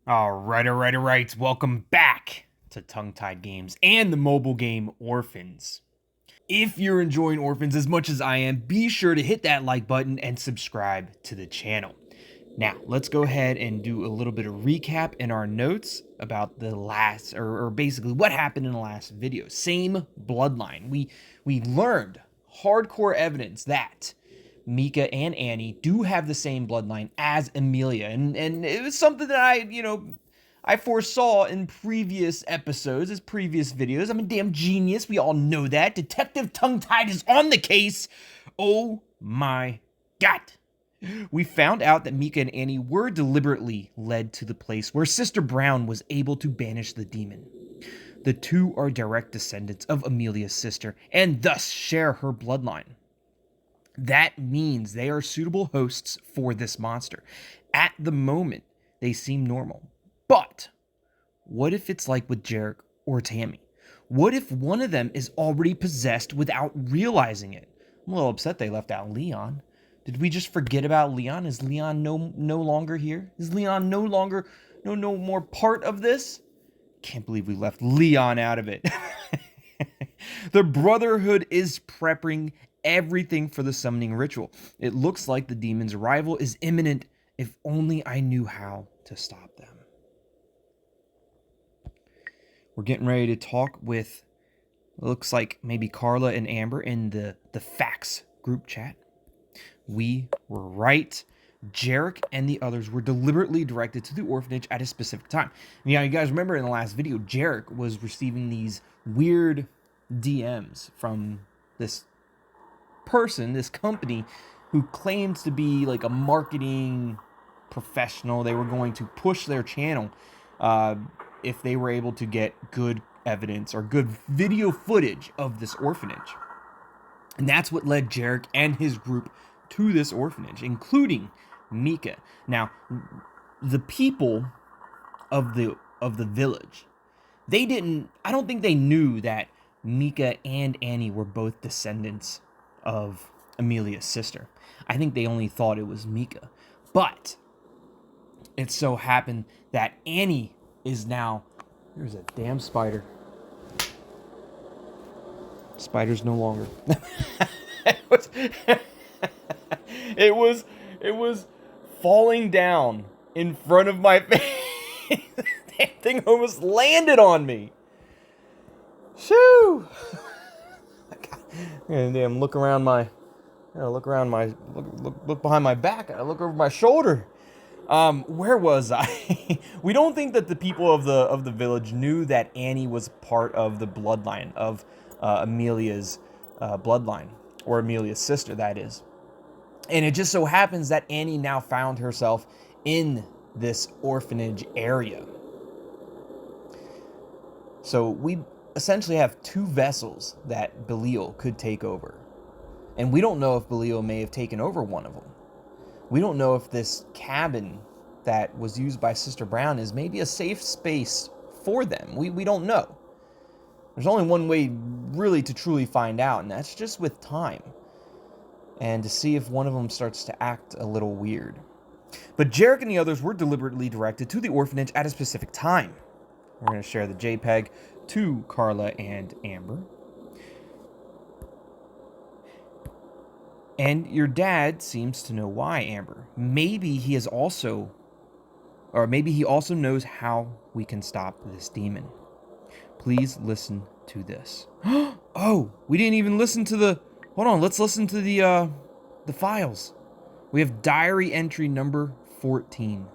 All right. Welcome back to Tongue Tied Games and the mobile game Orphans. If you're enjoying Orphans as much as I am, be sure to hit that like button and subscribe to the channel. Now, let's go ahead and do a little bit of recap in our notes about the last, or basically what happened in the last video. Same bloodline. We learned hardcore evidence that Mika and Annie do have the same bloodline as Amelia, and it was something that I foresaw in previous episodes, as previous videos. I'm a damn genius. We all know that. Detective Tongue Tied is on the case. Oh my god. We found out that Mika and Annie were deliberately led to the place where Sister Brown was able to banish the demon. The two are direct descendants of Amelia's sister and thus share her bloodline. That means they are suitable hosts for this monster. At the moment, they seem normal. But what if it's like with Jarek or Tammy? What if one of them is already possessed without realizing it? I'm a little upset they left out Leon. Did we just forget about Leon? Is Leon no longer here? Is Leon no more part of this? Can't believe we left Leon out of it. The Brotherhood is prepping everything for the summoning ritual. It looks like the demon's arrival is imminent. If only I knew how to stop them. We're getting ready to talk with, looks like maybe Carla and Amber in the facts group chat. We were right. Jarek and the others were deliberately directed to the orphanage at a specific time. Now, you guys remember in the last video, Jarek was receiving these weird DMs from this person, this company, who claims to be like a marketing professional. They were going to push their channel if they were able to get good evidence or good video footage of this orphanage. And that's what led Jarek and his group to this orphanage, including Mika. Now, the people of the village, I don't think they knew that Mika and Annie were both descendants of Amelia's sister. I think they only thought it was Mika. But it so happened that Annie is now... There's a damn spider. Spider's no longer. It was falling down in front of my face. That thing almost landed on me. Shoo! And damn, look behind my back. I look over my shoulder. Where was I? We don't think that the people of the village knew that Annie was part of the bloodline of Amelia's bloodline, or Amelia's sister, that is. And it just so happens that Annie now found herself in this orphanage area. So we essentially have two vessels that Belial could take over. And we don't know if Belial may have taken over one of them. We don't know if this cabin that was used by Sister Brown is maybe a safe space for them. We don't know. There's only one way really to truly find out, and that's just with time. And to see if one of them starts to act a little weird. But Jarek and the others were deliberately directed to the orphanage at a specific time. We're going to share the JPEG to Carla and Amber. And your dad seems to know why, Amber. Maybe he also knows how we can stop this demon. Please listen to this. Oh, we didn't even listen to the... Hold on, let's listen to the files. We have diary entry number 14.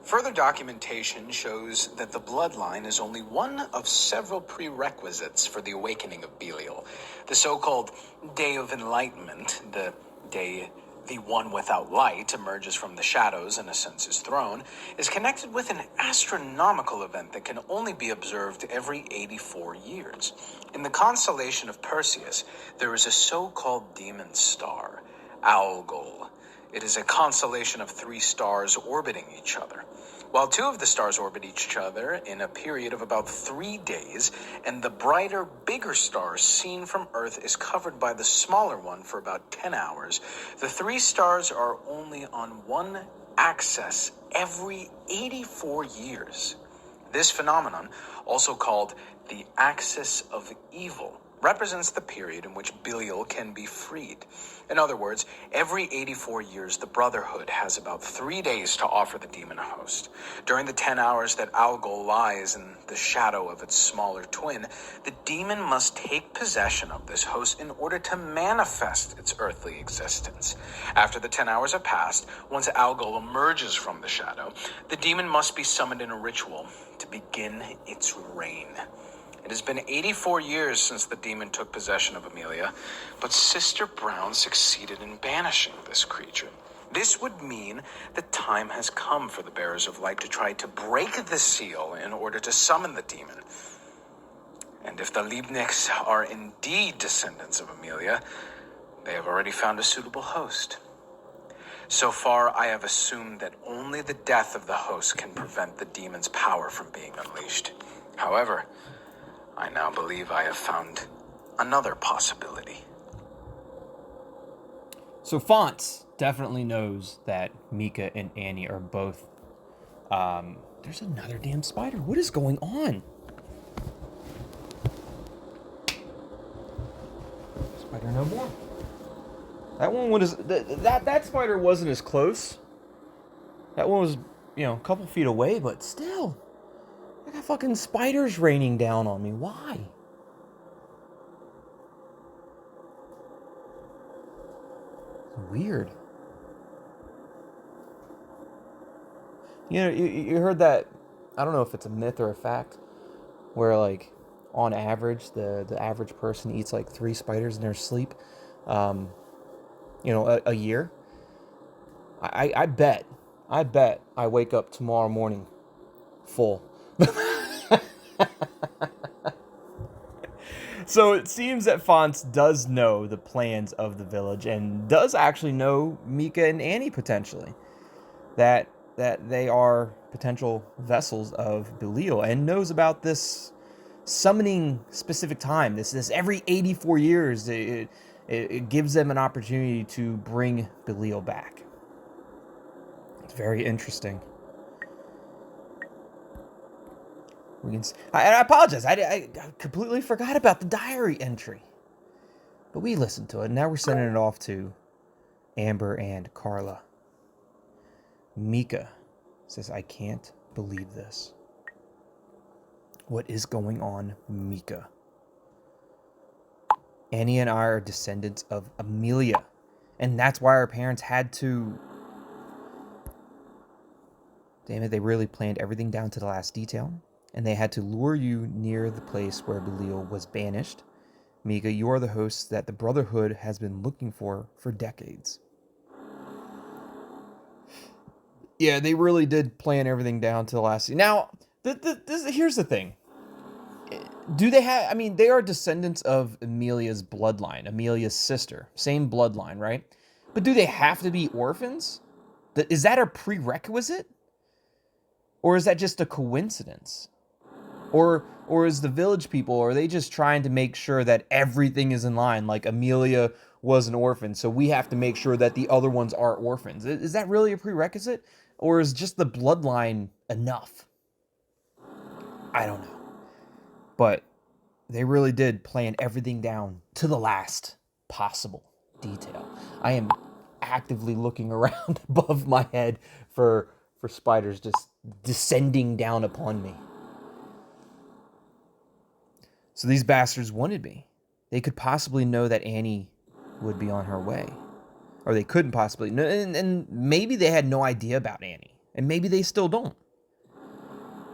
Further documentation shows that the bloodline is only one of several prerequisites for the awakening of Belial. The so-called Day of Enlightenment, the day the one without light emerges from the shadows and ascends his throne, is connected with an astronomical event that can only be observed every 84 years. In the constellation of Perseus, there is a so-called demon star, Algol. It is a constellation of 3 stars orbiting each other. While 2 of the stars orbit each other in a period of about 3 days, and the brighter, bigger star seen from Earth is covered by the smaller one for about 10 hours, the 3 stars are only on one access every 84 years. This phenomenon, also called the axis of evil, represents the period in which Belial can be freed. In other words, every 84 years, the Brotherhood has about 3 days to offer the demon a host. During the 10 hours that Algol lies in the shadow of its smaller twin, the demon must take possession of this host in order to manifest its earthly existence. After the 10 hours have passed, once Algol emerges from the shadow, the demon must be summoned in a ritual to begin its reign. It has been 84 years since the demon took possession of Amelia, but Sister Brown succeeded in banishing this creature. This would mean that time has come for the Bearers of Light to try to break the seal in order to summon the demon. And if the Liebknechts are indeed descendants of Amelia, they have already found a suitable host. So far, I have assumed that only the death of the host can prevent the demon's power from being unleashed. However, I now believe I have found another possibility. So Fonts definitely knows that Mika and Annie are both... there's another damn spider. What is going on? Spider no more. That one was... That spider wasn't as close. That one was, a couple feet away, but still... I got fucking spiders raining down on me. Why? It's weird. You heard that, I don't know if it's a myth or a fact, where like on average the average person eats like 3 spiders in their sleep, a year. I bet I wake up tomorrow morning full. So it seems that Fonts does know the plans of the village and does actually know Mika and Annie potentially. That they are potential vessels of Belial and knows about this summoning specific time. This every 84 years it gives them an opportunity to bring Belial back. It's very interesting. I apologize. I completely forgot about the diary entry. But we listened to it, and now we're sending it off to Amber and Carla. Mika says, I can't believe this. What is going on, Mika? Annie and I are descendants of Amelia, and that's why our parents had to... Damn it, they really planned everything down to the last detail. And they had to lure you near the place where Belial was banished. Mika, you are the host that the Brotherhood has been looking for decades. Yeah, they really did plan everything down to the last... Now, here's the thing. Do they have... I mean, they are descendants of Amelia's bloodline. Amelia's sister. Same bloodline, right? But do they have to be orphans? Is that a prerequisite? Or is that just a coincidence? Or is the village people, are they just trying to make sure that everything is in line? Like Amelia was an orphan, so we have to make sure that the other ones are orphans. Is that really a prerequisite? Or is just the bloodline enough? I don't know. But they really did plan everything down to the last possible detail. I am actively looking around above my head for spiders just descending down upon me. So these bastards wanted me. They could possibly know that Annie would be on her way. Or they couldn't possibly know. And maybe they had no idea about Annie. And maybe they still don't.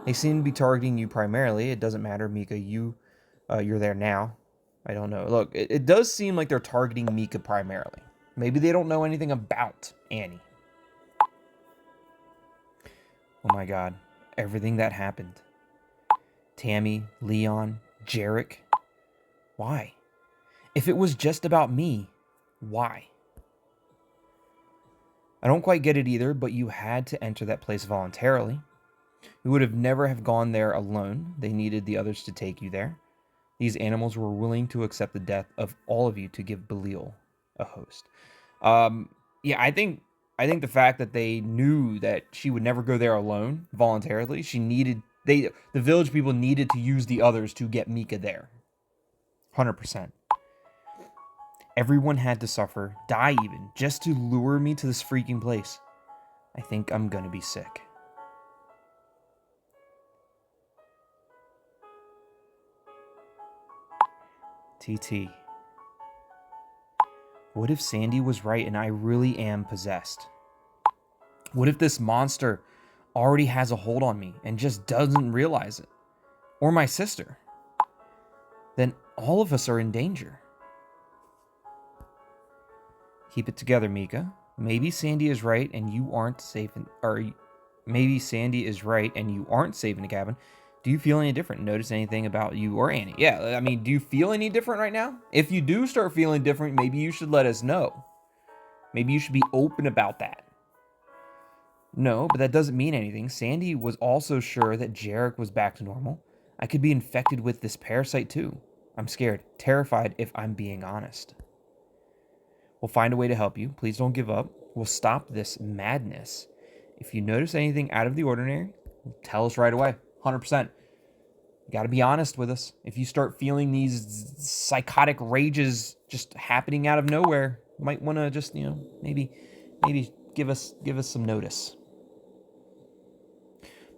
They seem to be targeting you primarily. It doesn't matter, Mika. You're there now. I don't know. Look, it does seem like they're targeting Mika primarily. Maybe they don't know anything about Annie. Oh my God. Everything that happened. Tammy, Leon, Jarek. Why? If it was just about me, why? I don't quite get it either, but you had to enter that place voluntarily. You would have never have gone there alone. They needed the others to take you there. These animals were willing to accept the death of all of you to give Belial a host. Yeah, I think I think the fact that they knew that she would never go there alone voluntarily, the village people needed to use the others to get Mika there. 100%. Everyone had to suffer, die even, just to lure me to this freaking place. I think I'm gonna be sick. TT. What if Sandy was right and I really am possessed? What if this monster already has a hold on me and just doesn't realize it? Or my sister? Then all of us are in danger. Keep it together, Mika. Maybe Sandy is right and you aren't safe maybe Sandy is right and you aren't safe in the cabin. Do you feel any different? Notice anything about you or Annie? Yeah, I mean, do you feel any different right now? If you do start feeling different, maybe you should let us know. Maybe you should be open about that. No, but that doesn't mean anything. Sandy was also sure that Jarek was back to normal. I could be infected with this parasite too. I'm scared, terrified if I'm being honest. We'll find a way to help you. Please don't give up. We'll stop this madness. If you notice anything out of the ordinary, tell us right away. 100%. You got to be honest with us. If you start feeling these psychotic rages just happening out of nowhere, you might want to just, maybe give us some notice.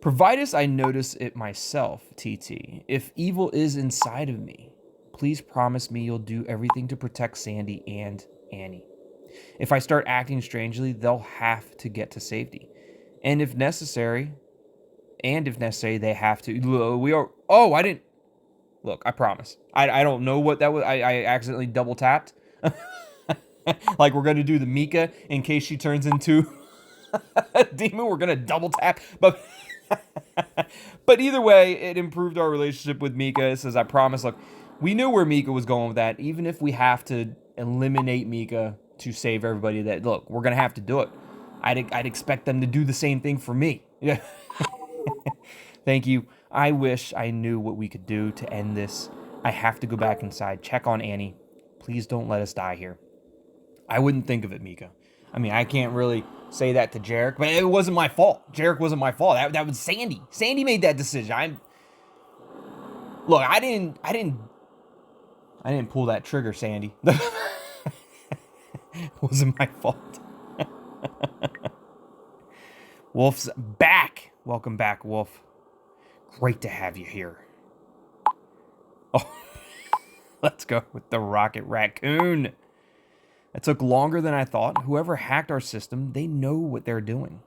Provided I notice it myself, TT. If evil is inside of me, please promise me you'll do everything to protect Sandy and Annie. If I start acting strangely, they'll have to get to safety. And if necessary, they have to. I didn't. Look, I promise. I don't know what that was. I accidentally double tapped. Like we're going to do the Mika in case she turns into a demon. We're going to double tap. But either way, it improved our relationship with Mika. It says, I promise. Look, we knew where Mika was going with that. Even if we have to eliminate Mika to save everybody, that look, we're going to have to do it. I'd expect them to do the same thing for me. Yeah. Thank you. I wish I knew what we could do to end this. I have to go back inside, check on Annie. Please don't let us die here. I wouldn't think of it, Mika. I mean, I can't really say that to Jarek, but it wasn't my fault. Jarek wasn't my fault. That was Sandy. Sandy made that decision. I didn't pull that trigger, Sandy. It wasn't my fault. Wolf's back. Welcome back, Wolf. Great to have you here. Oh, let's go with the rocket raccoon. It took longer than I thought. Whoever hacked our system, they know what they're doing.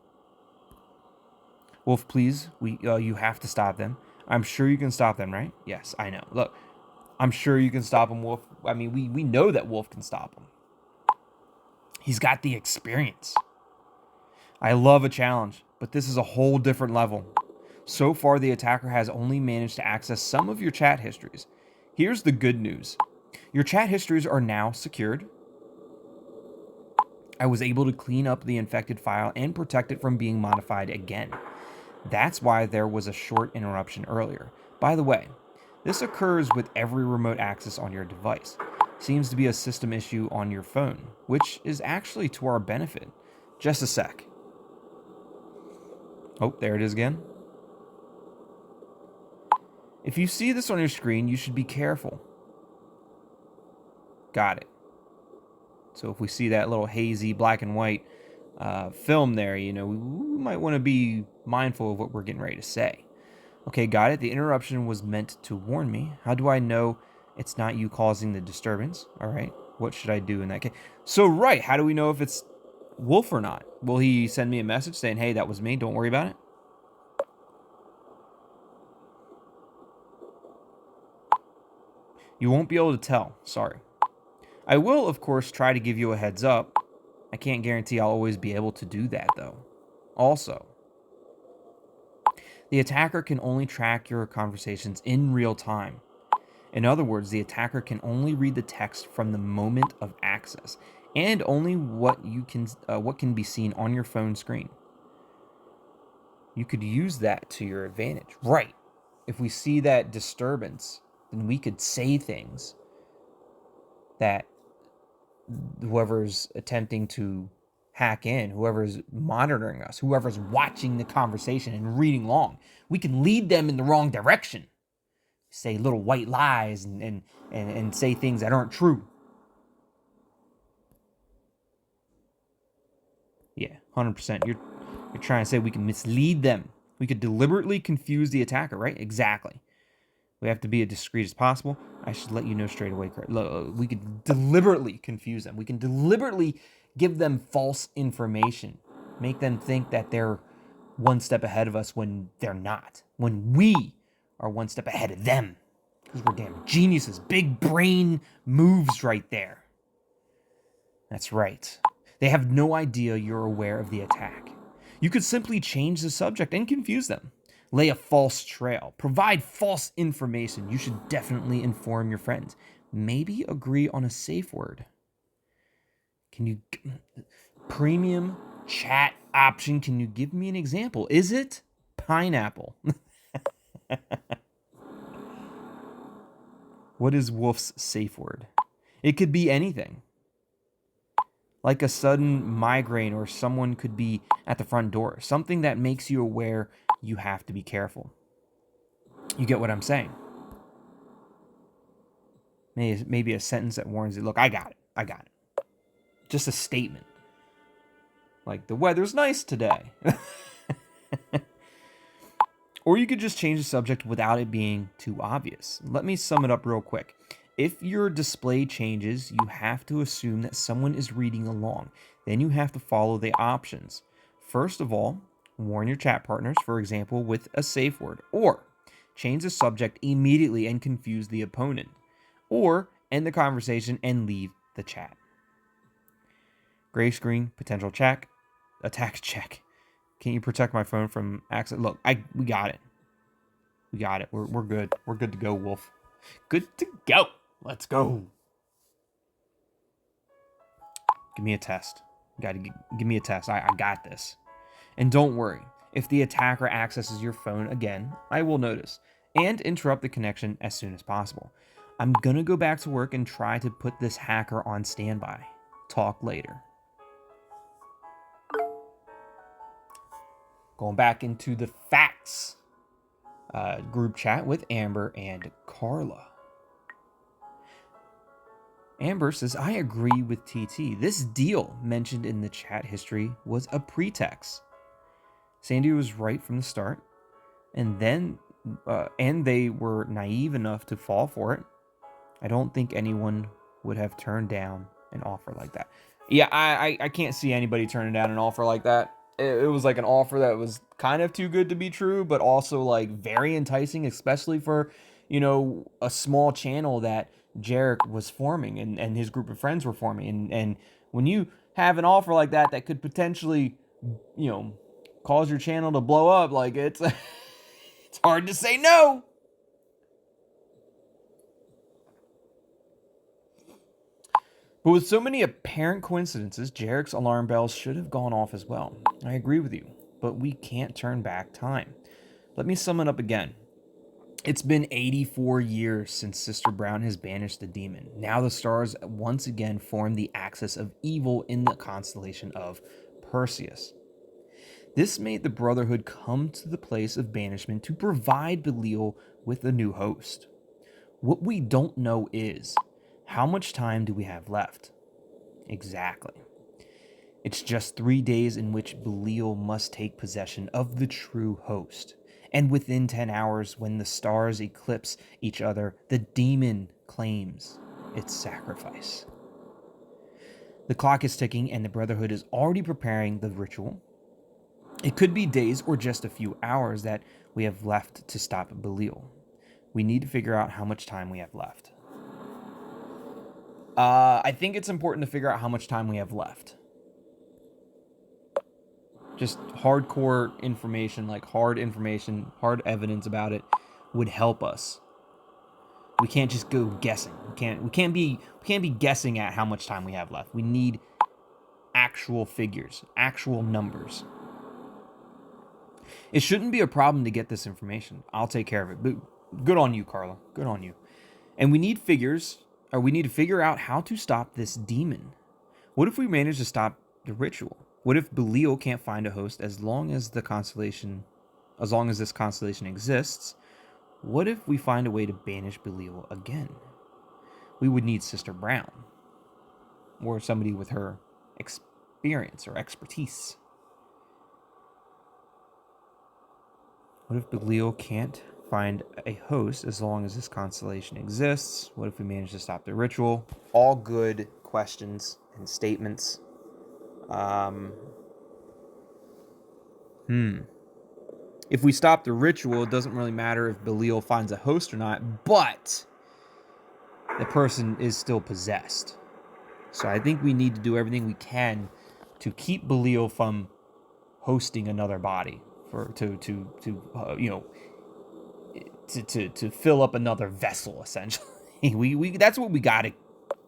Wolf, please, you have to stop them. I'm sure you can stop them, right? Yes, I know. Look, I'm sure you can stop him, Wolf. I mean, we know that Wolf can stop him. He's got the experience. I love a challenge, but this is a whole different level. So far, the attacker has only managed to access some of your chat histories. Here's the good news. Your chat histories are now secured. I was able to clean up the infected file and protect it from being modified again. That's why there was a short interruption earlier. By the way, this occurs with every remote access on your device. Seems to be a system issue on your phone, which is actually to our benefit. Just a sec. Oh, there it is again. If you see this on your screen, you should be careful. Got it. So if we see that little hazy black and white film there, we might want to be mindful of what we're getting ready to say. Okay, got it. The interruption was meant to warn me. How do I know it's not you causing the disturbance? All right. What should I do in that case? So, right. How do we know if it's Wolf or not? Will he send me a message saying, hey, that was me. Don't worry about it? You won't be able to tell. Sorry. I will, of course, try to give you a heads up. I can't guarantee I'll always be able to do that, though. Also, the attacker can only track your conversations in real time. In other words, the attacker can only read the text from the moment of access, and only what can be seen on your phone screen. You could use that to your advantage. Right. If we see that disturbance, then we could say things that whoever's attempting to hack in, whoever's monitoring us, whoever's watching the conversation and reading along. We can lead them in the wrong direction. Say little white lies and say things that aren't true. Yeah, 100%. You're trying to say we can mislead them. We could deliberately confuse the attacker, right? Exactly. We have to be as discreet as possible. I should let you know straight away. We could deliberately confuse them. We can deliberately give them false information. Make them think that they're one step ahead of us when they're not. When we are one step ahead of them. Because we're damn geniuses. Big brain moves right there. That's right. They have no idea you're aware of the attack. You could simply change the subject and confuse them. Lay a false trail. Provide false information. You should definitely inform your friends. Maybe agree on a safe word. Can you... Premium chat option. Can you give me an example? Is it pineapple? What is Wolf's safe word? It could be anything. Like a sudden migraine, or someone could be at the front door. Something that makes you aware you have to be careful. You get what I'm saying? Maybe a sentence that warns you, look, I got it. Just a statement. Like, the weather's nice today. Or you could just change the subject without it being too obvious. Let me sum it up real quick. If your display changes, you have to assume that someone is reading along. Then you have to follow the options. First of all, warn your chat partners, for example, with a safe word. Or change the subject immediately and confuse the opponent. Or end the conversation and leave the chat. Gray screen, potential check, attack check. Can you protect my phone from accident? Look, we got it. We got it. We're good. We're good to go, Wolf. Good to go. Let's go. Give me a test. You gotta give me a test. I got this. And don't worry. If the attacker accesses your phone again, I will notice and interrupt the connection as soon as possible. I'm gonna go back to work and try to put this hacker on standby. Talk later. Going back into the facts group chat with Amber and Carla. Amber says, I agree with TT. This deal mentioned in the chat history was a pretext. Sandy was right from the start, and they were naive enough to fall for it. I don't think anyone would have turned down an offer like that. Yeah, I can't see anybody turning down an offer like that. It was like an offer that was kind of too good to be true, but also like very enticing, especially for, a small channel that Jarek was forming and his group of friends were forming. And when you have an offer like that could potentially, cause your channel to blow up, like it's hard to say no. But with so many apparent coincidences, Jarek's alarm bells should have gone off as well. I agree with you, but we can't turn back time. Let me sum it up again. It's been 84 years since Sister Brown has banished the demon. Now the stars once again form the axis of evil in the constellation of Perseus. This made the Brotherhood come to the place of banishment to provide Belial with a new host. What we don't know is, how much time do we have left? Exactly. It's just 3 days in which Belial must take possession of the true host. And within 10 hours, when the stars eclipse each other, the demon claims its sacrifice. The clock is ticking and the Brotherhood is already preparing the ritual. It could be days or just a few hours that we have left to stop Belial. We need to figure out how much time we have left. I think it's important to figure out how much time we have left. Just hardcore information, like hard evidence about it would help us. We can't just go guessing. We can't be guessing at how much time we have left. We need actual figures, actual numbers. It shouldn't be a problem to get this information. I'll take care of it. But good on you, Carla. Good on you. And we need to figure out how to stop this demon. What if we manage to stop the ritual? What if Belial can't find a host as long as this constellation exists? What if we find a way to banish Belial again? We would need Sister Brown, or somebody with her experience or expertise. What if Belial can't find a host as long as this constellation exists? What if we manage to stop the ritual? All good questions and statements. If we stop the ritual, it doesn't really matter if Belial finds a host or not, but the person is still possessed. So I think we need to do everything we can to keep Belial from hosting another body, to fill up another vessel, essentially. we that's what we got to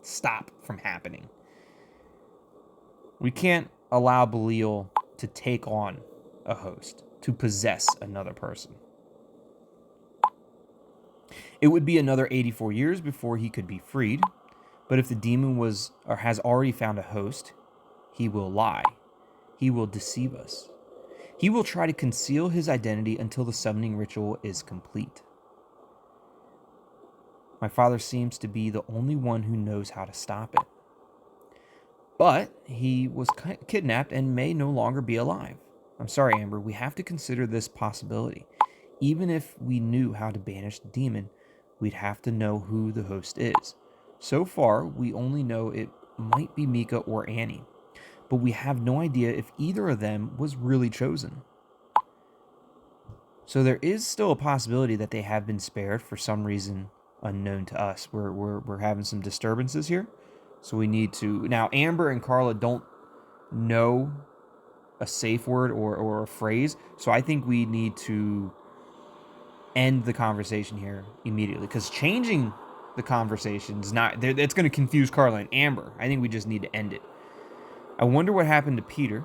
stop from happening. We can't allow Belial to take on a host, to possess another person. It would be another 84 years before he could be freed, but if the demon was or has already found a host, he will lie. He will deceive us. He will try to conceal his identity until the summoning ritual is complete. My father seems to be the only one who knows how to stop it. But he was kidnapped and may no longer be alive. I'm sorry, Amber, we have to consider this possibility. Even if we knew how to banish the demon, we'd have to know who the host is. So far, we only know it might be Mika or Anni, but we have no idea if either of them was really chosen. So there is still a possibility that they have been spared for some reason unknown to us. We're having some disturbances here, so we need to... Now, Amber and Carla don't know a safe word or a phrase, so I think we need to end the conversation here immediately, because changing the conversation is not... It's going to confuse Carla and Amber. I think we just need to end it. I wonder what happened to Peter.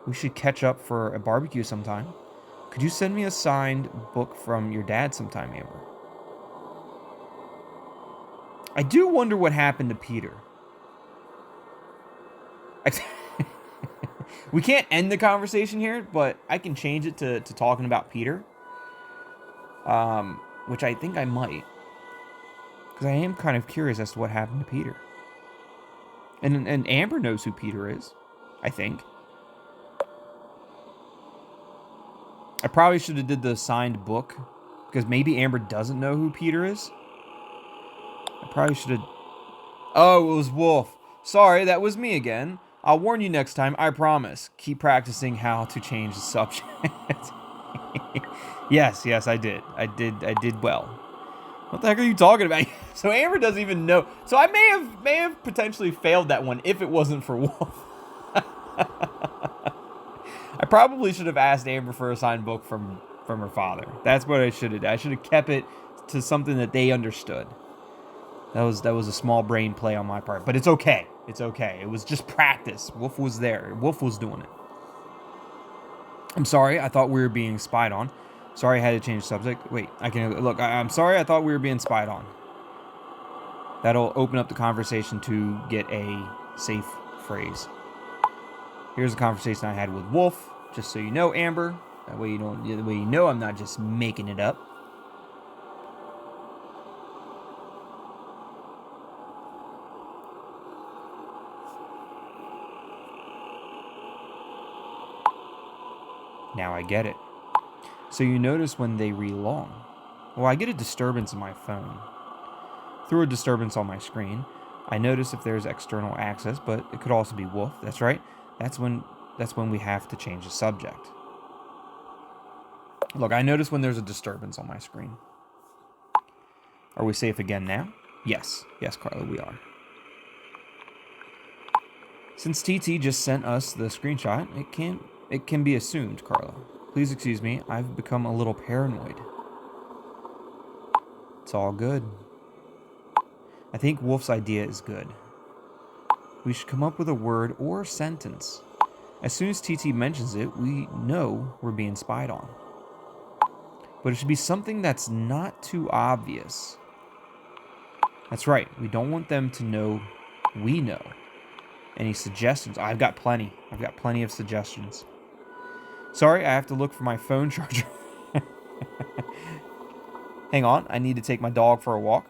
We should catch up for a barbecue sometime. Could you send me a signed book from your dad sometime, Amber? I do wonder what happened to Peter. We can't end the conversation here, but I can change it to talking about Peter. Which I think I might. Because I am kind of curious as to what happened to Peter. And Amber knows who Peter is, I think. I probably should have did the signed book, because maybe Amber doesn't know who Peter is. I probably should have... Oh, it was Wolf. Sorry, that was me again. I'll warn you next time, I promise. Keep practicing how to change the subject. Yes, I did. I did well. What the heck are you talking about? So Amber doesn't even know. So I may have potentially failed that one if it wasn't for Wolf. I probably should have asked Amber for a signed book from her father. That's what I should have done. I should have kept it to something that they understood. That was a small brain play on my part, but it's okay. It's okay. It was just practice. Wolf was there. Wolf was doing it. I'm sorry. I thought we were being spied on. Sorry, I had to change the subject. Wait, I can look. I'm sorry. I thought we were being spied on. That'll open up the conversation to get a safe phrase. Here's a conversation I had with Wolf, just so you know, Amber. That way you know I'm not just making it up. Now I get it. So you notice when they relong. Well, I get a disturbance in my phone. Through a disturbance on my screen, I notice if there's external access, but it could also be Wolf. That's right. That's when we have to change the subject. Look, I notice when there's a disturbance on my screen. Are we safe again now? Yes, Carla, we are. Since TT just sent us the screenshot, it can be assumed, Carla. Please excuse me, I've become a little paranoid. It's all good. I think Wolf's idea is good. We should come up with a word or sentence. As soon as TT mentions it, we know we're being spied on. But it should be something that's not too obvious. That's right, we don't want them to know we know. Any suggestions? I've got plenty. I've got plenty of suggestions. Sorry, I have to look for my phone charger. Hang on, I need to take my dog for a walk.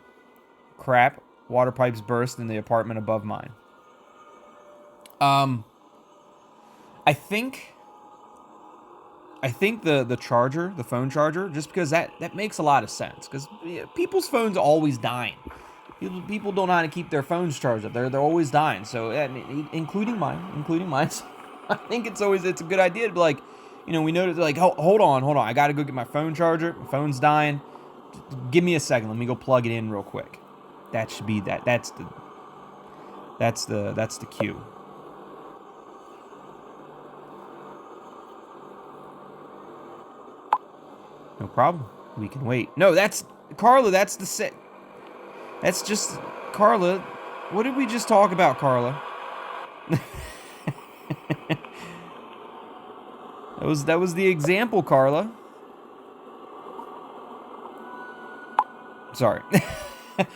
Crap, water pipes burst in the apartment above mine. I think the charger, the phone charger, just because that makes a lot of sense. Because people's phones are always dying. People don't know how to keep their phones charged up. They're always dying. So, including mine. So I think it's a good idea to be like, we notice like, hold on. I got to go get my phone charger. My phone's dying. Give me a second. Let me go plug it in real quick. That should be that. That's the cue. No problem. We can wait. No, that's Carla. That's the set. That's just Carla. What did we just talk about, Carla? That was the example, Carla. Sorry.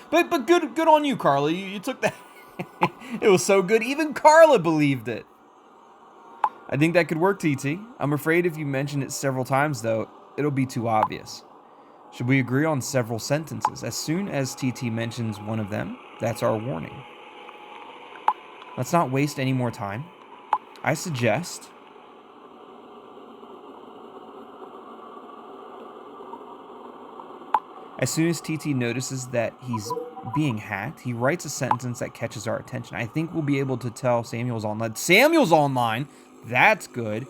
but good on you, Carla. You took that. It was so good. Even Carla believed it. I think that could work, TT. I'm afraid if you mention it several times, though, it'll be too obvious. Should we agree on several sentences? As soon as TT mentions one of them, that's our warning. Let's not waste any more time. I suggest... As soon as TT notices that he's being hacked, he writes a sentence that catches our attention. I think we'll be able to tell Samuel's online. Samuel's online? That's good.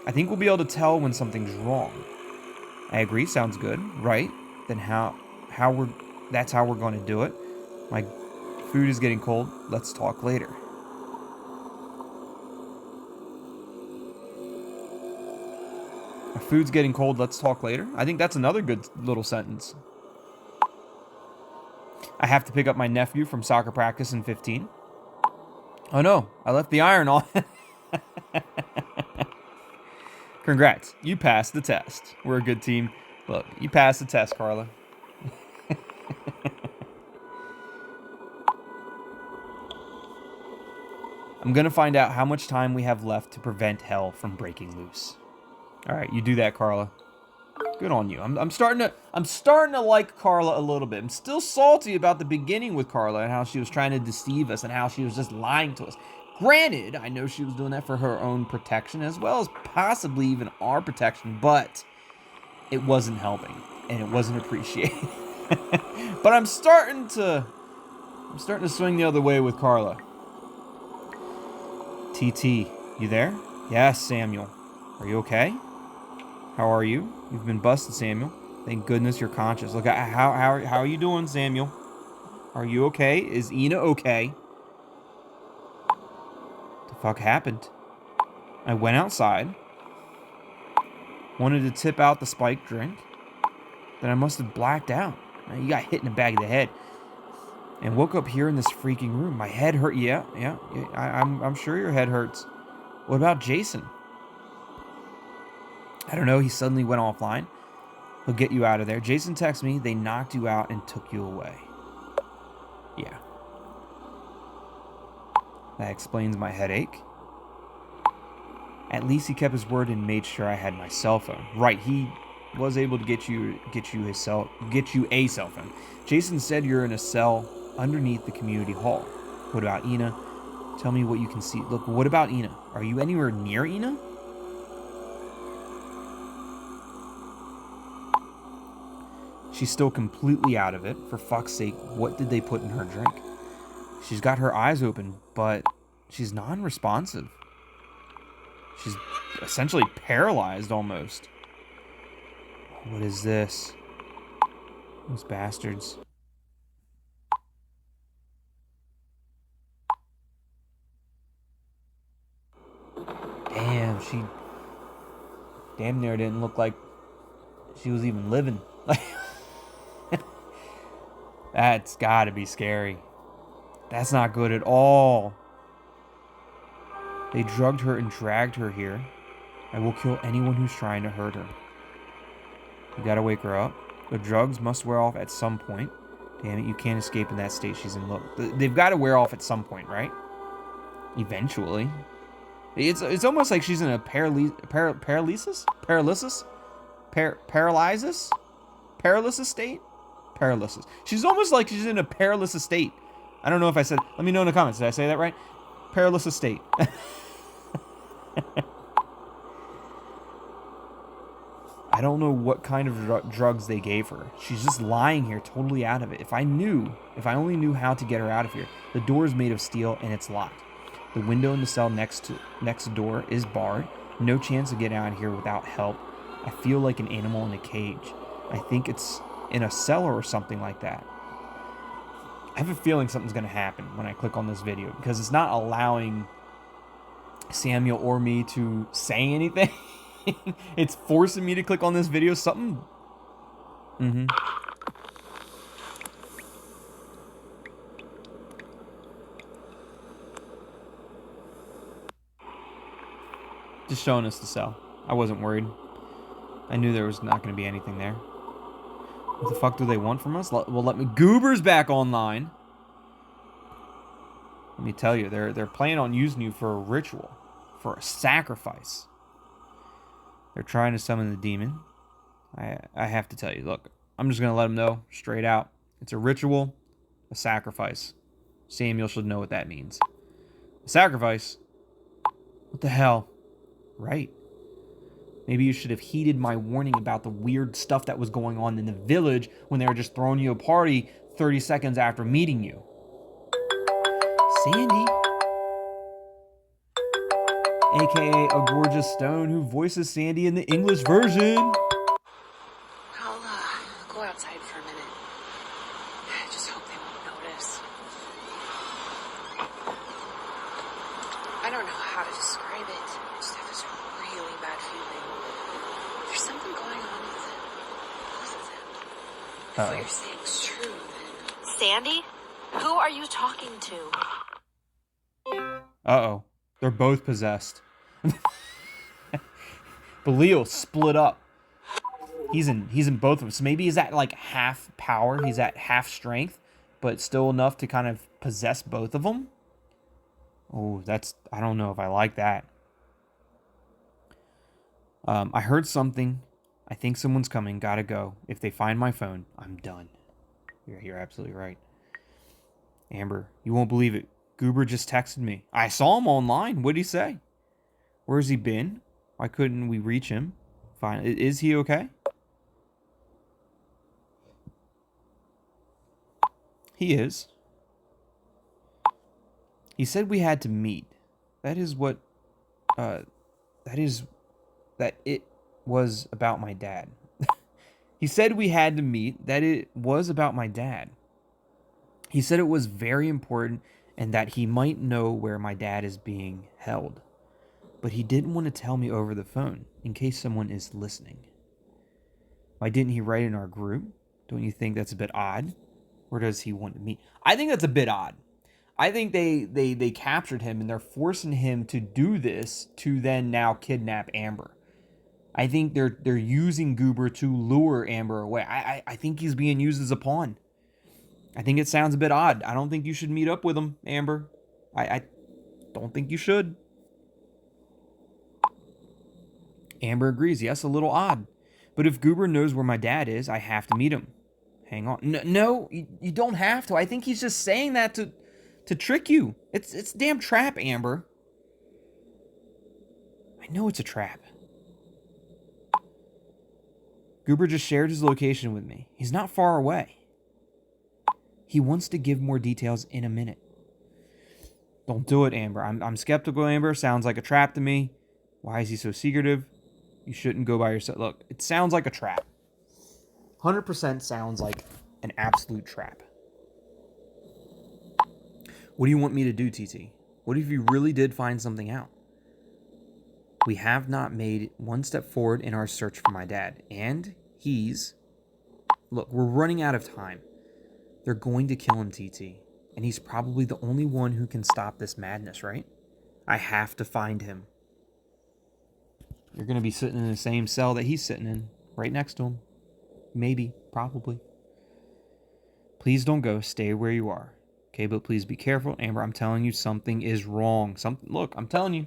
I think we'll be able to tell when something's wrong. I agree, sounds good. Right. Then that's how we're going to do it. My food is getting cold. Let's talk later. My food's getting cold. Let's talk later. I think that's another good little sentence. I have to pick up my nephew from soccer practice in 15. Oh no, I left the iron on. Congrats, you passed the test. We're a good team. Look, you passed the test, Carla. I'm gonna find out how much time we have left to prevent hell from breaking loose. All right, you do that, Carla. Good on you. I'm starting to like Carla a little bit. I'm still salty about the beginning with Carla and how she was trying to deceive us and how she was just lying to us. Granted, I know she was doing that for her own protection as well as possibly even our protection, but it wasn't helping and it wasn't appreciated. But I'm starting to swing the other way with Carla. TT, you there? Yes, Samuel. Are you okay? How are you? You've been busted, Samuel. Thank goodness you're conscious. Look, how are you doing, Samuel? Are you okay? Is Ena okay? What the fuck happened? I went outside. Wanted to tip out the spiked drink. Then I must have blacked out. You got hit in the back of the head. And woke up here in this freaking room. My head hurt. Yeah. I'm sure your head hurts. What about Jason? I don't know, he suddenly went offline. He'll get you out of there. Jason texted me, they knocked you out and took you away. Yeah. That explains my headache. At least he kept his word and made sure I had my cell phone. Right, he was able to get you a cell phone. Jason said you're in a cell underneath the community hall. What about Ena? Tell me what you can see. Look, what about Ena? Are you anywhere near Ena? She's still completely out of it. For fuck's sake, what did they put in her drink? She's got her eyes open, but she's non-responsive. She's essentially paralyzed almost. What is this? Those bastards. Damn, she damn near didn't look like she was even living. That's gotta be scary. That's not good at all. They drugged her and dragged her here. I will kill anyone who's trying to hurt her. You gotta wake her up. The drugs must wear off at some point. Damn it, you can't escape in that state she's in. Look, they've got to wear off at some point, right? Eventually. It's almost like she's in a paralysis state. Paralysis. She's almost like she's in a paralysis state. I don't know if I said. Let me know in the comments. Did I say that right? Paralysis state. I don't know what kind of drugs they gave her. She's just lying here, totally out of it. If I only knew how to get her out of here. The door is made of steel and it's locked. The window in the cell next door is barred. No chance of getting out of here without help. I feel like an animal in a cage. I think it's in a cellar or something like that. I have a feeling something's going to happen when I click on this video because it's not allowing Samuel or me to say anything. It's forcing me to click on this video. Something. Just showing us the cell. I wasn't worried. I knew there was not going to be anything there. What the fuck do they want from us? Well, let me. Goober's back online. Let me tell you, they're planning on using you for a ritual, for a sacrifice. They're trying to summon the demon. I have to tell you, look, I'm just gonna let them know straight out. It's a ritual, a sacrifice. Samuel should know what that means. A sacrifice? What the hell? Right. Maybe you should have heeded my warning about the weird stuff that was going on in the village when they were just throwing you a party 30 seconds after meeting you. Sandy, aka a gorgeous stone who voices Sandy in the English version. I'll go outside for a minute. I just hope they won't notice. I don't know how to describe it. I just have this really bad feeling. There's something going on with both of them. If what you're saying's true, then... Sandy? Who are you talking to? Uh-oh. They're both possessed. Belial split up. He's in both of them. So maybe he's at like half power. He's at half strength, but still enough to kind of possess both of them. Oh, I don't know if I like that. I heard something. I think someone's coming. Gotta go. If they find my phone, I'm done. You're absolutely right. Amber, you won't believe it. Goober just texted me. I saw him online. What'd he say? Where's he been? Why couldn't we reach him? Fine. Is he okay? He is. He said we had to meet. That it was about my dad. He said we had to meet, that it was about my dad. He said it was very important and that he might know where my dad is being held. But he didn't want to tell me over the phone in case someone is listening. Why didn't he write in our group? Don't you think that's a bit odd? Or does he want to meet? I think that's a bit odd. I think they captured him and they're forcing him to do this to then now kidnap Amber. I think they're using Goober to lure Amber away. I think he's being used as a pawn. I think it sounds a bit odd. I don't think you should meet up with him, Amber. I don't think you should. Amber agrees. Yes, a little odd. But if Goober knows where my dad is, I have to meet him. Hang on. No, you don't have to. I think he's just saying that to trick you. It's a damn trap, Amber. I know it's a trap. Goober just shared his location with me. He's not far away. He wants to give more details in a minute. Don't do it, Amber. I'm skeptical, Amber. Sounds like a trap to me. Why is he so secretive? You shouldn't go by yourself. Look, it sounds like a trap. 100% sounds like an absolute trap. What do you want me to do, TT? What if you really did find something out? We have not made one step forward in our search for my dad. And look, we're running out of time. They're going to kill him, TT. And he's probably the only one who can stop this madness, right? I have to find him. You're going to be sitting in the same cell that he's sitting in, right next to him. Maybe, probably. Please don't go. Stay where you are. Okay, but please be careful. Amber, I'm telling you, something is wrong. Look, I'm telling you.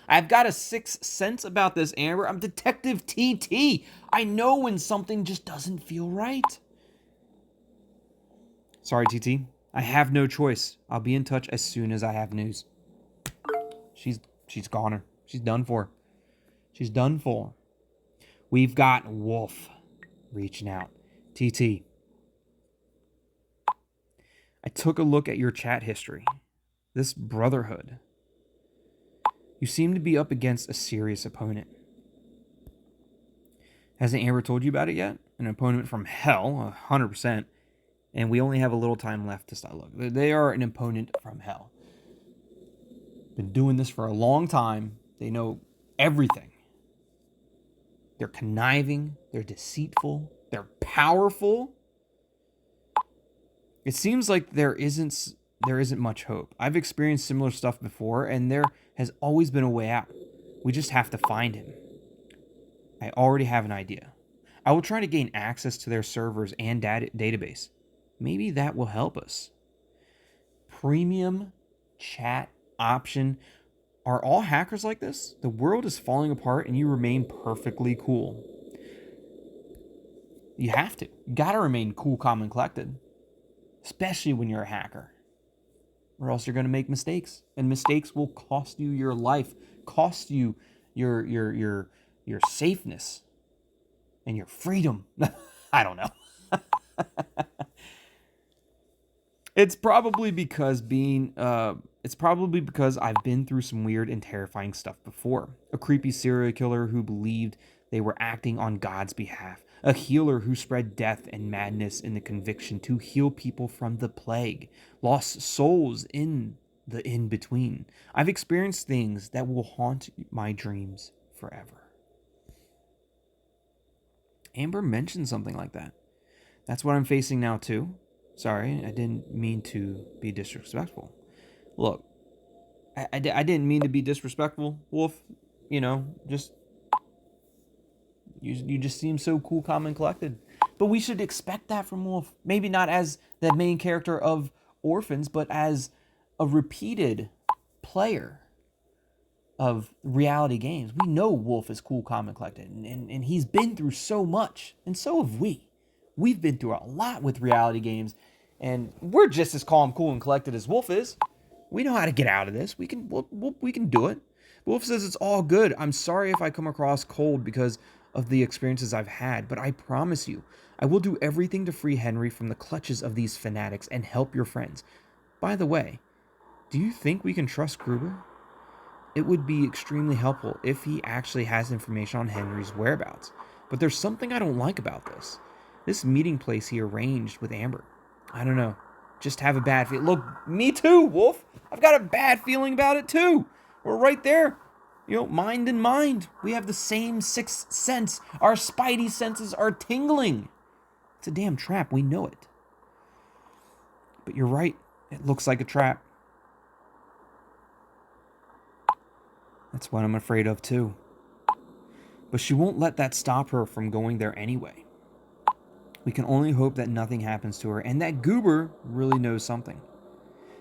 I've got a sixth sense about this, Amber. I'm Detective TT. I know when something just doesn't feel right. Sorry, TT. I have no choice. I'll be in touch as soon as I have news. She's goner. She's done for. She's done for. We've got Wolf reaching out. TT. I took a look at your chat history. This brotherhood. You seem to be up against a serious opponent. Hasn't Amber told you about it yet? An opponent from hell, 100%. And we only have a little time left to start. Look, they are an opponent from hell. Been doing this for a long time. They know everything. They're conniving. They're deceitful. They're powerful. It seems like there isn't much hope. I've experienced similar stuff before, and there has always been a way out. We just have to find him. I already have an idea. I will try to gain access to their servers and database. Maybe that will help us. Premium chat option. Are all hackers like this? The world is falling apart and you remain perfectly cool. You have to. You gotta remain cool, calm, and collected. Especially when you're a hacker. Or else you're gonna make mistakes. And mistakes will cost you your life, cost you your safeness and your freedom. I don't know. It's probably because I've been through some weird and terrifying stuff before. A creepy serial killer who believed they were acting on God's behalf. A healer who spread death and madness in the conviction to heal people from the plague. Lost souls in the in-between. I've experienced things that will haunt my dreams forever. Amber mentioned something like that. That's what I'm facing now too. Sorry, I didn't mean to be disrespectful. Look, I didn't mean to be disrespectful, Wolf. You know, just you just seem so cool, calm, and collected. But we should expect that from Wolf. Maybe not as the main character of Orphans, but as a repeated player of reality games. We know Wolf is cool, calm, and collected, and he's been through so much, and so have we. We've been through a lot with reality games, and we're just as calm, cool, and collected as Wolf is. We know how to get out of this. We can do it. Wolf says it's all good. I'm sorry if I come across cold because of the experiences I've had, but I promise you, I will do everything to free Henry from the clutches of these fanatics and help your friends. By the way, do you think we can trust Gruber? It would be extremely helpful if he actually has information on Henry's whereabouts. But there's something I don't like about this. This meeting place he arranged with Amber. I don't know. Just have a bad feeling. Look, me too, Wolf. I've got a bad feeling about it too. We're right there. You know, mind in mind. We have the same sixth sense. Our spidey senses are tingling. It's a damn trap. We know it. But you're right. It looks like a trap. That's what I'm afraid of too. But she won't let that stop her from going there anyway. We can only hope that nothing happens to her and that Goober really knows something.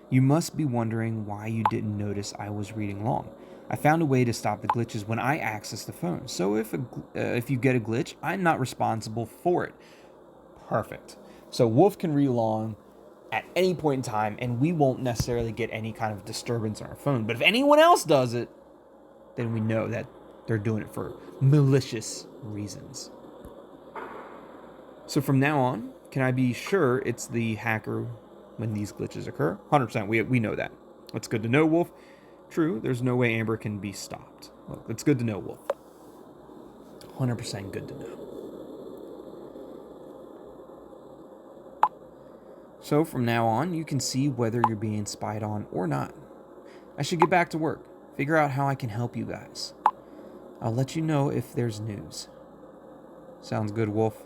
You must be wondering why you didn't notice I was reading along. I found a way to stop the glitches when I access the phone. So if you get a glitch, I'm not responsible for it. Perfect. So Wolf can read along at any point in time, and we won't necessarily get any kind of disturbance on our phone. But if anyone else does it, then we know that they're doing it for malicious reasons. So from now on, can I be sure it's the hacker when these glitches occur? 100%, we know that. That's good to know, Wolf. True, there's no way Amber can be stopped. Well, it's good to know, Wolf. 100% good to know. So from now on, you can see whether you're being spied on or not. I should get back to work. Figure out how I can help you guys. I'll let you know if there's news. Sounds good, Wolf.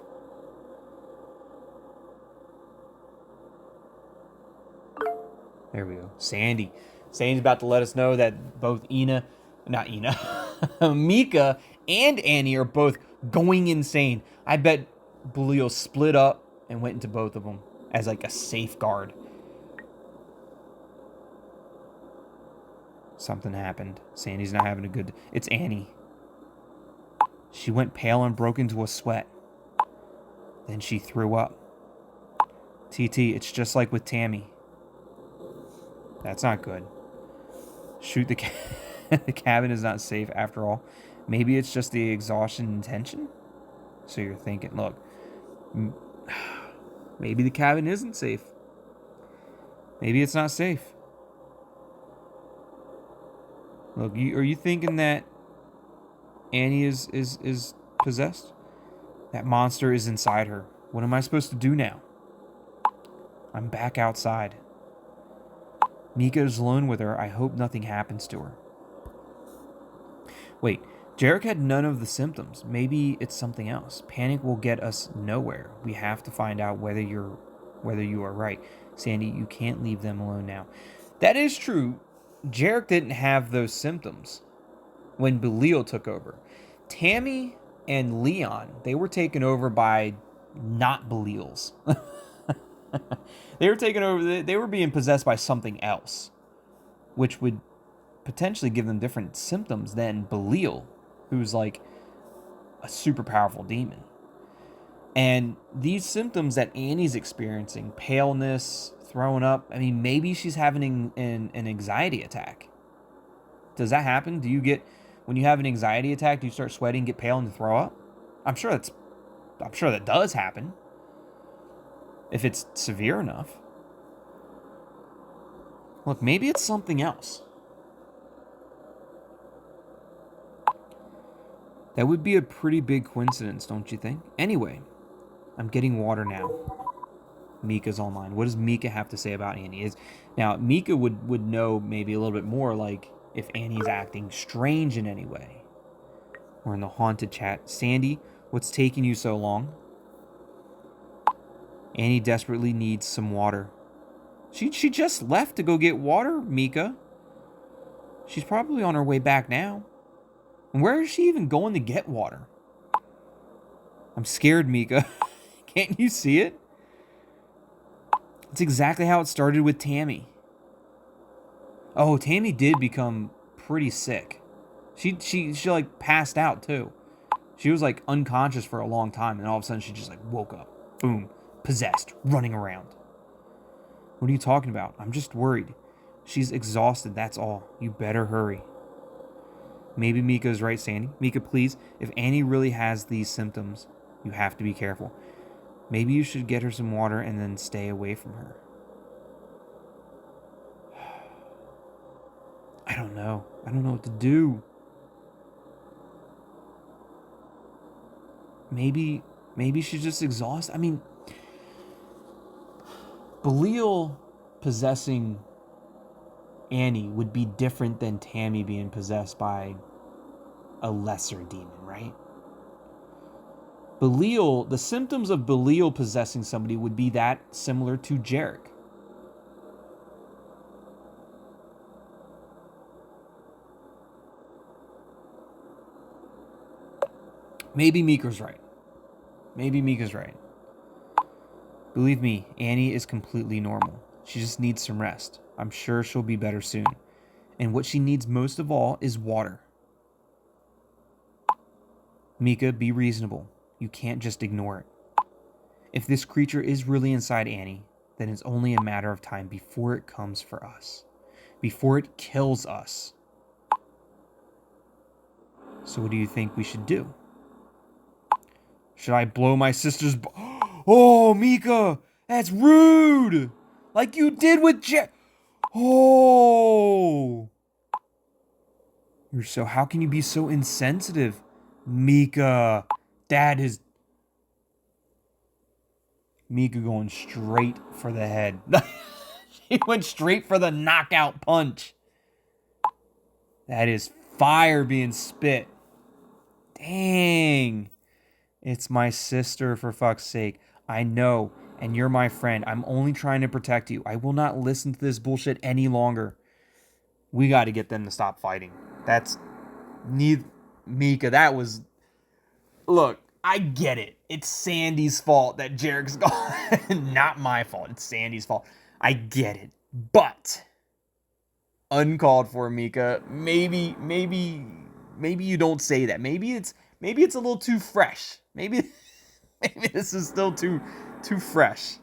There we go. Sandy's about to let us know that both Mika and Annie are both going insane. I bet Bulio split up and went into both of them as like a safeguard. Something happened. Sandy's not having a good... It's Annie. She went pale and broke into a sweat. Then she threw up. TT, it's just like with Tammy. That's not good. Shoot, the the cabin is not safe after all. Maybe it's just the exhaustion and tension? So you're thinking, look, maybe the cabin isn't safe. Maybe it's not safe. Look, are you thinking that Annie is possessed? That monster is inside her. What am I supposed to do now? I'm back outside. Mika is alone with her. I hope nothing happens to her. Wait, Jarek had none of the symptoms. Maybe it's something else. Panic will get us nowhere. We have to find out whether you are right. Sandy, you can't leave them alone now. That is true. Jarek didn't have those symptoms when Belial took over. Tammy and Leon, they were taken over by not Belials. They were taken over. They were being possessed by something else, which would potentially give them different symptoms than Belial, who's like a super powerful demon. And these symptoms that Annie's experiencing, paleness, throwing up, I mean, maybe she's having an anxiety attack. Does that happen? Do you get, when you have an anxiety attack, do you start sweating, get pale, and throw up? I'm sure that does happen. If it's severe enough. Look, maybe it's something else. That would be a pretty big coincidence, don't you think? Anyway, I'm getting water now. Mika's online. What does Mika have to say about Annie? Now, Mika would know maybe a little bit more, like if Annie's acting strange in any way. Or in the haunted chat. Sandy, what's taking you so long? Annie desperately needs some water. She just left to go get water, Mika. She's probably on her way back now. And where is she even going to get water? I'm scared, Mika. Can't you see it? It's exactly how it started with Tammy. Oh, Tammy did become pretty sick. She like passed out too. She was like unconscious for a long time, and all of a sudden she just like woke up. Boom. Possessed, running around. What are you talking about? I'm just worried. She's exhausted, that's all. You better hurry. Maybe Mika's right, Sandy. Mika, please, if Annie really has these symptoms, you have to be careful. Maybe you should get her some water and then stay away from her. I don't know. I don't know what to do. Maybe she's just exhausted. I mean, Belial possessing Annie would be different than Tammy being possessed by a lesser demon, right? Belial, the symptoms of Belial possessing somebody would be that similar to Jarek. Maybe Mika's right. Maybe Mika's right. Believe me, Annie is completely normal. She just needs some rest. I'm sure she'll be better soon. And what she needs most of all is water. Mika, be reasonable. You can't just ignore it. If this creature is really inside Annie, then it's only a matter of time before it comes for us. Before it kills us. So what do you think we should do? Should I blow my sister's... Oh, Mika! That's rude! Like you did with Oh! You're so... How can you be so insensitive? Mika! That is... Mika going straight for the head. She went straight for the knockout punch. That is fire being spit. Dang. It's my sister, for fuck's sake. I know, and you're my friend. I'm only trying to protect you. I will not listen to this bullshit any longer. We got to get them to stop fighting. That's... Mika, that was... Look, I get it. It's Sandy's fault that Jarek's gone. Not my fault. It's Sandy's fault. I get it. But Uncalled for, Mika. Maybe you don't say that. Maybe it's a little too fresh. Maybe maybe this is still too fresh.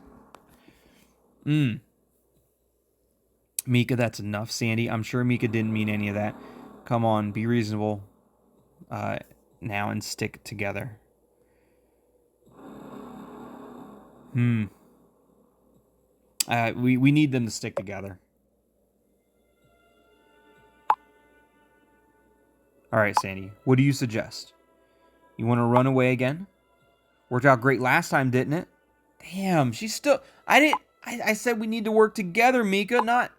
Mika, that's enough, Sandy. I'm sure Mika didn't mean any of that. Come on, be reasonable. Now and stick together. We need them to stick together. All right, Sandy. What do you suggest? You want to run away again? Worked out great last time, didn't it? Damn, she's still... I said we need to work together, Mika, not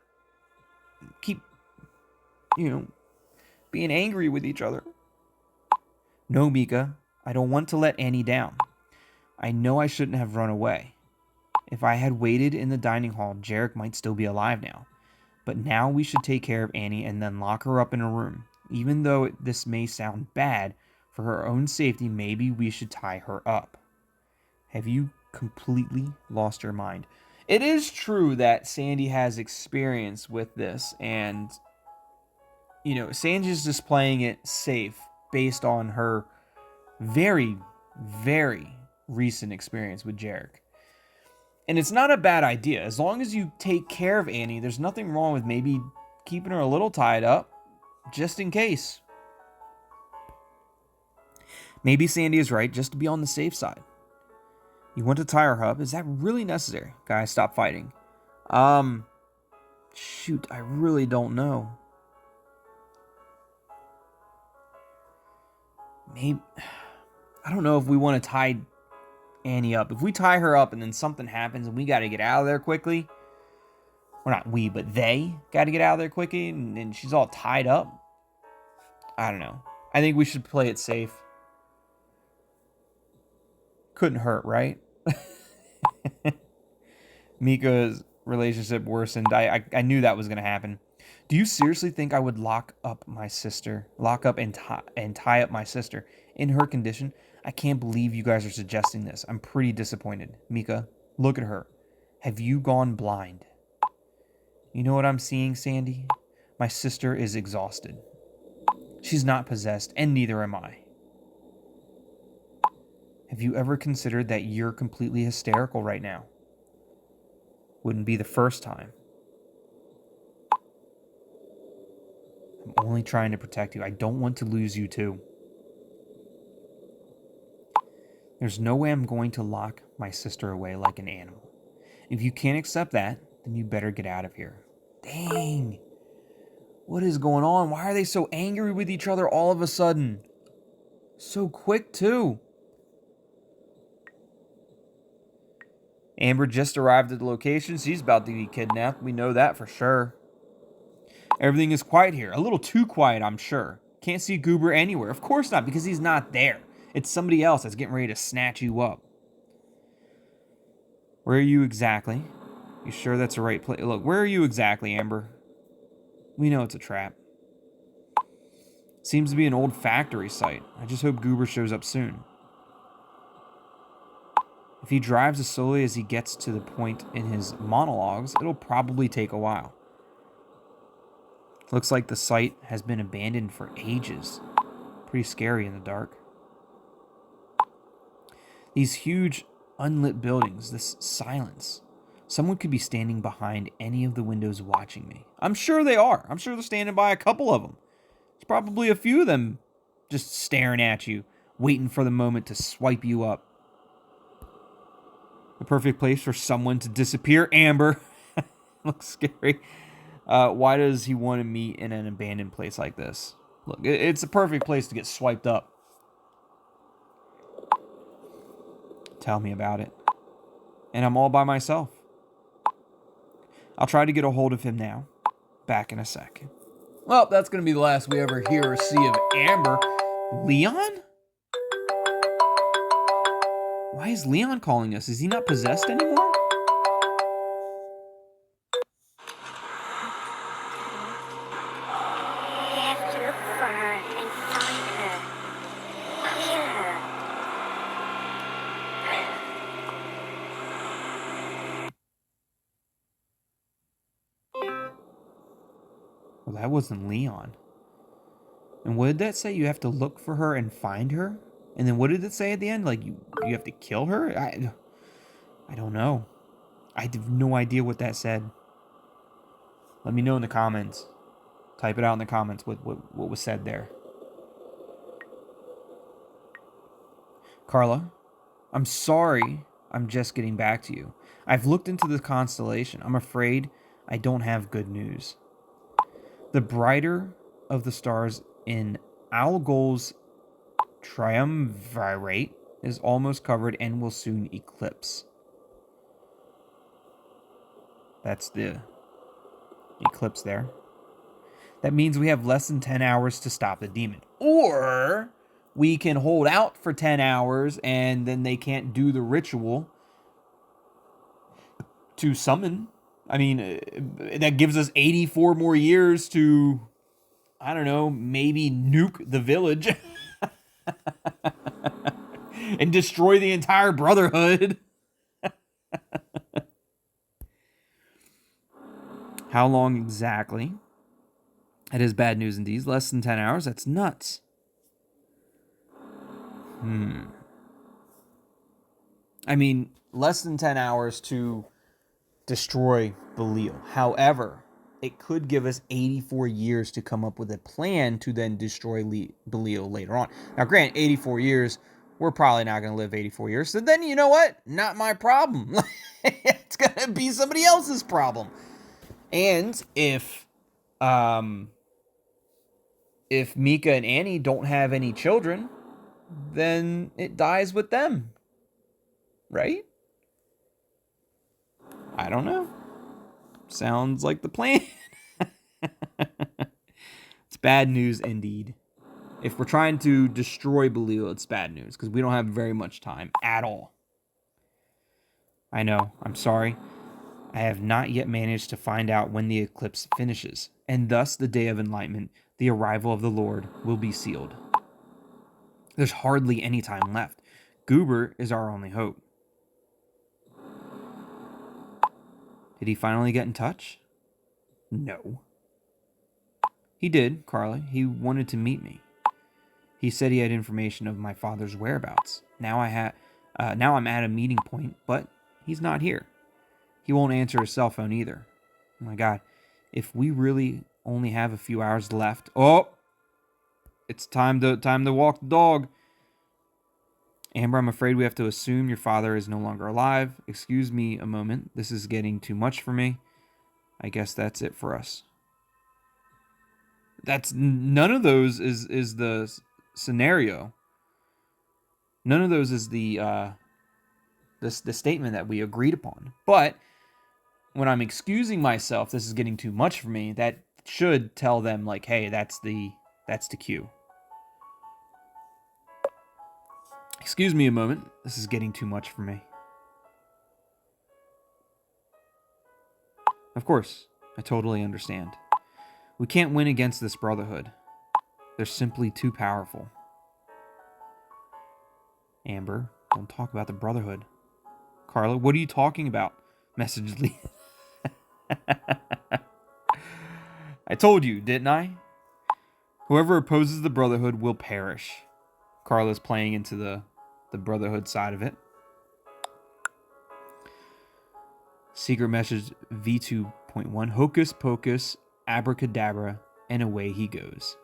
keep, being angry with each other. No, Mika, I don't want to let Annie down. I know I shouldn't have run away. If I had waited in the dining hall, Jarek might still be alive now. But now we should take care of Annie and then lock her up in a room. Even though this may sound bad, for her own safety, maybe we should tie her up. Have you completely lost your mind? It is true that Sandy has experience with this, and, Sandy's just playing it safe based on her very, very recent experience with Jarek. And it's not a bad idea. As long as you take care of Annie, there's nothing wrong with maybe keeping her a little tied up, just in case. Maybe Sandy is right, just to be on the safe side. You want to tie her up? Is that really necessary? Guys, stop fighting. Shoot, I really don't know. Maybe... I don't know if we want to tie Annie up. If we tie her up and then something happens and we got to get out of there quickly... Well, not we, but they got to get out of there quickly and she's all tied up. I don't know. I think we should play it safe. Couldn't hurt, right? Mika's relationship worsened. I knew that was going to happen. Do you seriously think I would lock up and tie up my sister in her condition? I can't believe you guys are suggesting this. I'm pretty disappointed. Mika, look at her. Have you gone blind? You know what I'm seeing, Sandy? My sister is exhausted. She's not possessed, and neither am I. Have you ever considered that you're completely hysterical right now? Wouldn't be the first time. I'm only trying to protect you. I don't want to lose you too. There's no way I'm going to lock my sister away like an animal. If you can't accept that, then you better get out of here. Dang. What is going on? Why are they so angry with each other all of a sudden? So quick too. Amber just arrived at the location. She's about to be kidnapped. We know that for sure. Everything is quiet here. A little too quiet, I'm sure. Can't see Goober anywhere. Of course not, because he's not there. It's somebody else that's getting ready to snatch you up. Where are you exactly? You sure that's the right place? Look, where are you exactly, Amber? We know it's a trap. Seems to be an old factory site. I just hope Goober shows up soon. If he drives as slowly as he gets to the point in his monologues, it'll probably take a while. Looks like the site has been abandoned for ages. Pretty scary in the dark. These huge, unlit buildings, this silence. Someone could be standing behind any of the windows watching me. I'm sure they are. I'm sure they're standing by a couple of them. There's probably a few of them just staring at you, waiting for the moment to swipe you up. The perfect place for someone to disappear. Amber. Looks scary. Why does he want to meet in an abandoned place like this? Look, it's a perfect place to get swiped up. Tell me about it. And I'm all by myself. I'll try to get a hold of him now. Back in a sec. Well, that's going to be the last we ever hear or see of Amber. Leon? Why is Leon calling us? Is he not possessed anymore? Well, that wasn't Leon. And what did that say? You have to look for her and find her? And then what did it say at the end? Like, you have to kill her? I don't know. I have no idea what that said. Let me know in the comments. Type it out in the comments what was said there. Carla, I'm sorry I'm just getting back to you. I've looked into the constellation. I'm afraid I don't have good news. The brighter of the stars in Algol's triumvirate is almost covered and will soon eclipse. That's the eclipse there. That means we have less than 10 hours to stop the demon. Or we can hold out for 10 hours and then they can't do the ritual to summon. I mean, that gives us 84 more years to, I don't know, maybe nuke the village and destroy the entire Brotherhood. How long exactly? It is bad news indeed. Less than 10 hours? That's nuts. I mean, less than 10 hours to destroy Belial. However, it could give us 84 years to come up with a plan to then destroy Belial later on. Now, granted, 84 years, we're probably not going to live 84 years. So then, you know what? Not my problem. It's going to be somebody else's problem. And if Mika and Annie don't have any children, then it dies with them. Right? I don't know. Sounds like the plan. It's bad news indeed. If we're trying to destroy Belial, it's bad news because we don't have very much time at all. I know. I'm sorry. I have not yet managed to find out when the eclipse finishes, and thus the day of enlightenment, the arrival of the Lord, will be sealed. There's hardly any time left. Goober is our only hope. Did he finally get in touch? No. He did, Carly. He wanted to meet me. He said he had information of my father's whereabouts. Now I'm at a meeting point, but he's not here. He won't answer his cell phone either. Oh my God. If we really only have a few hours left. Oh! It's time to walk the dog. Amber, I'm afraid we have to assume your father is no longer alive. Excuse me a moment. This is getting too much for me. I guess that's it for us. That's none of those is the scenario. None of those is the statement that we agreed upon. But when I'm excusing myself, this is getting too much for me. That should tell them like, hey, that's the cue. Excuse me a moment. This is getting too much for me. Of course, I totally understand. We can't win against this Brotherhood. They're simply too powerful. Amber, don't talk about the Brotherhood. Carla, what are you talking about? Message Lee. I told you, didn't I? Whoever opposes the Brotherhood will perish. Carla's playing into the Brotherhood side of it. Secret message V2.1. Hocus pocus, abracadabra, and away he goes.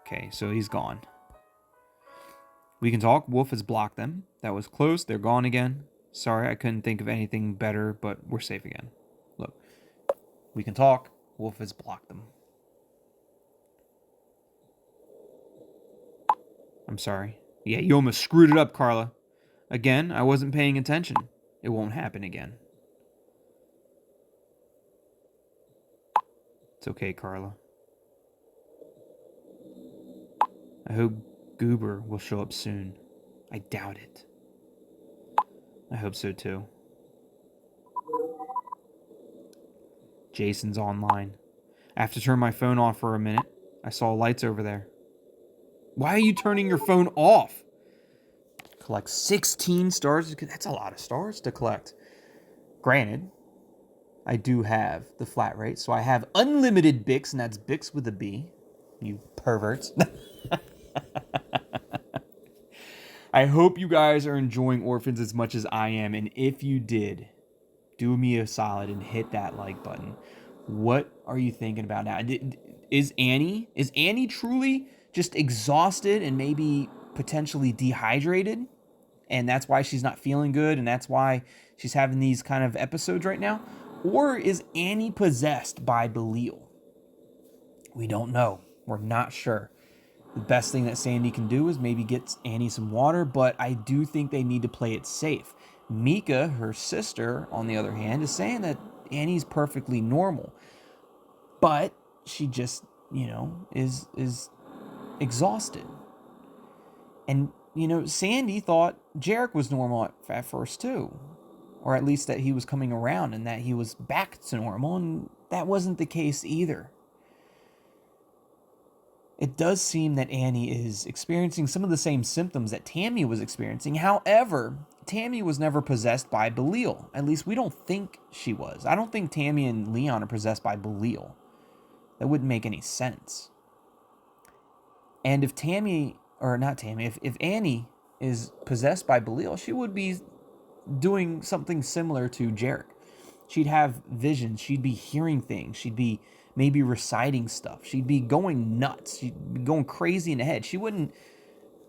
Okay, so he's gone. We can talk. Wolf has blocked them. That was close. They're gone again. Sorry, I couldn't think of anything better, but we're safe again. Look, we can talk. Wolf has blocked them. I'm sorry. Yeah, you almost screwed it up, Carla. Again, I wasn't paying attention. It won't happen again. It's okay, Carla. I hope Goober will show up soon. I doubt it. I hope so too. Jason's online. I have to turn my phone off for a minute. I saw lights over there. Why are you turning your phone off? Collect 16 stars. That's a lot of stars to collect. Granted, I do have the flat rate. So I have unlimited Bix, and that's Bix with a B. You perverts. I hope you guys are enjoying Orphans as much as I am. And if you did, do me a solid and hit that like button. What are you thinking about now? Is Annie truly just exhausted and maybe potentially dehydrated? And that's why she's not feeling good, and that's why she's having these kind of episodes right now? Or is Annie possessed by Belial? We don't know. We're not sure. The best thing that Sandy can do is maybe get Annie some water, but I do think they need to play it safe. Mika, her sister, on the other hand, is saying that Annie's perfectly normal, but she just, is exhausted. And, Sandy thought Jarek was normal at first too, or at least that he was coming around and that he was back to normal, and that wasn't the case either. It does seem that Annie is experiencing some of the same symptoms that Tammy was experiencing. However, Tammy was never possessed by Belial. At least we don't think she was. I don't think Tammy and Leon are possessed by Belial. That wouldn't make any sense. And if if Annie is possessed by Belial, she would be doing something similar to Jarek. She'd have visions. She'd be hearing things. She'd be maybe reciting stuff. She'd be going nuts. She'd be going crazy in the head. She wouldn't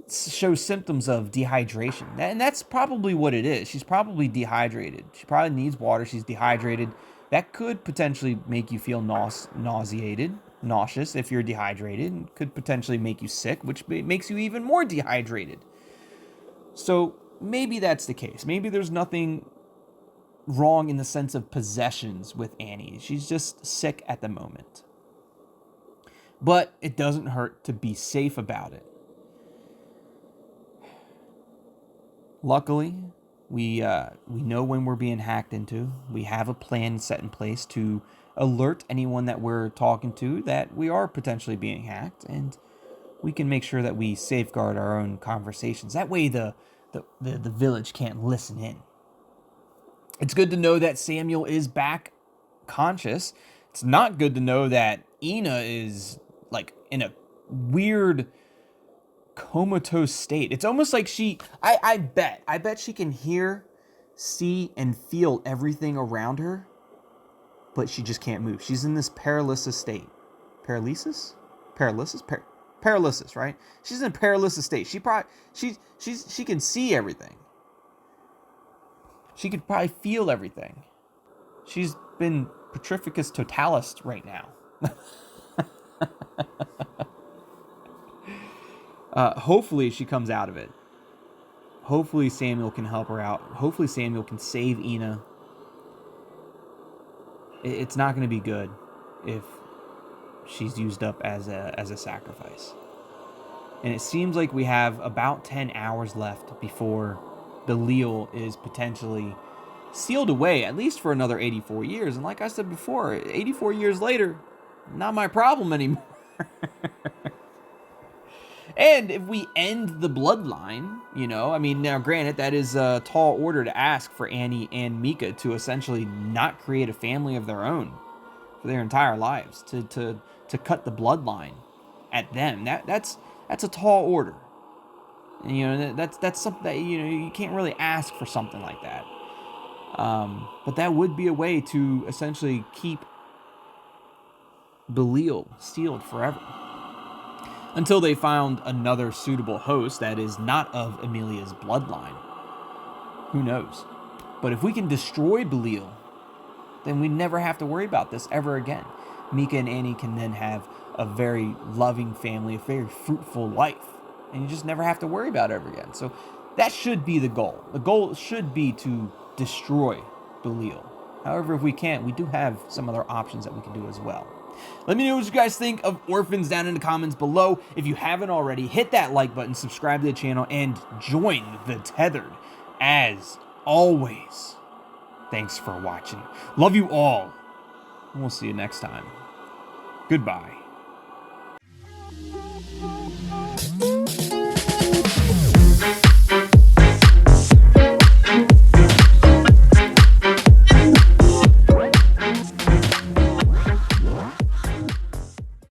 show symptoms of dehydration. And that's probably what it is. She's probably dehydrated. She probably needs water. She's dehydrated. That could potentially make you feel nauseous if you're dehydrated. And could potentially make you sick, which makes you even more dehydrated. So maybe that's the case. Maybe there's nothing wrong in the sense of possessions with Annie. She's just sick at the moment. But it doesn't hurt to be safe about it. Luckily, we know when we're being hacked into. We have a plan set in place to alert anyone that we're talking to that we are potentially being hacked, and we can make sure that we safeguard our own conversations. That way the village can't listen in. It's good to know that Samuel is back conscious. It's not good to know that Ena is like in a weird comatose state. It's almost like I bet she can hear, see, and feel everything around her, but she just can't move. She's in this paralysis state. Paralysis, right? She's in a paralysis state. She can see everything. She could probably feel everything. She's been petrificus totalis right now. Hopefully she comes out of it. Hopefully Samuel can help her out. Hopefully Samuel can save Ena. It's not going to be good if she's used up as a sacrifice. And it seems like we have about 10 hours left before Belial is potentially sealed away, at least for another 84 years. And like I said before, 84 years later, not my problem anymore. And if we end the bloodline, now granted, that is a tall order to ask for Annie and Mika to essentially not create a family of their own for their entire lives, to cut the bloodline at them. That's a tall order. And, that's something that, you can't really ask for something like that. But that would be a way to essentially keep Belial sealed forever. Until they found another suitable host that is not of Emilia's bloodline. Who knows? But if we can destroy Belial, then we never have to worry about this ever again. Mika and Annie can then have a very loving family, a very fruitful life. And you just never have to worry about it ever again. So that should be the goal. The goal should be to destroy Belial. However, if we can't, we do have some other options that we can do as well. Let me know what you guys think of Orphans down in the comments below. If you haven't already, hit that like button, subscribe to the channel, and join the Tethered. As always, thanks for watching. Love you all. And we'll see you next time. Goodbye.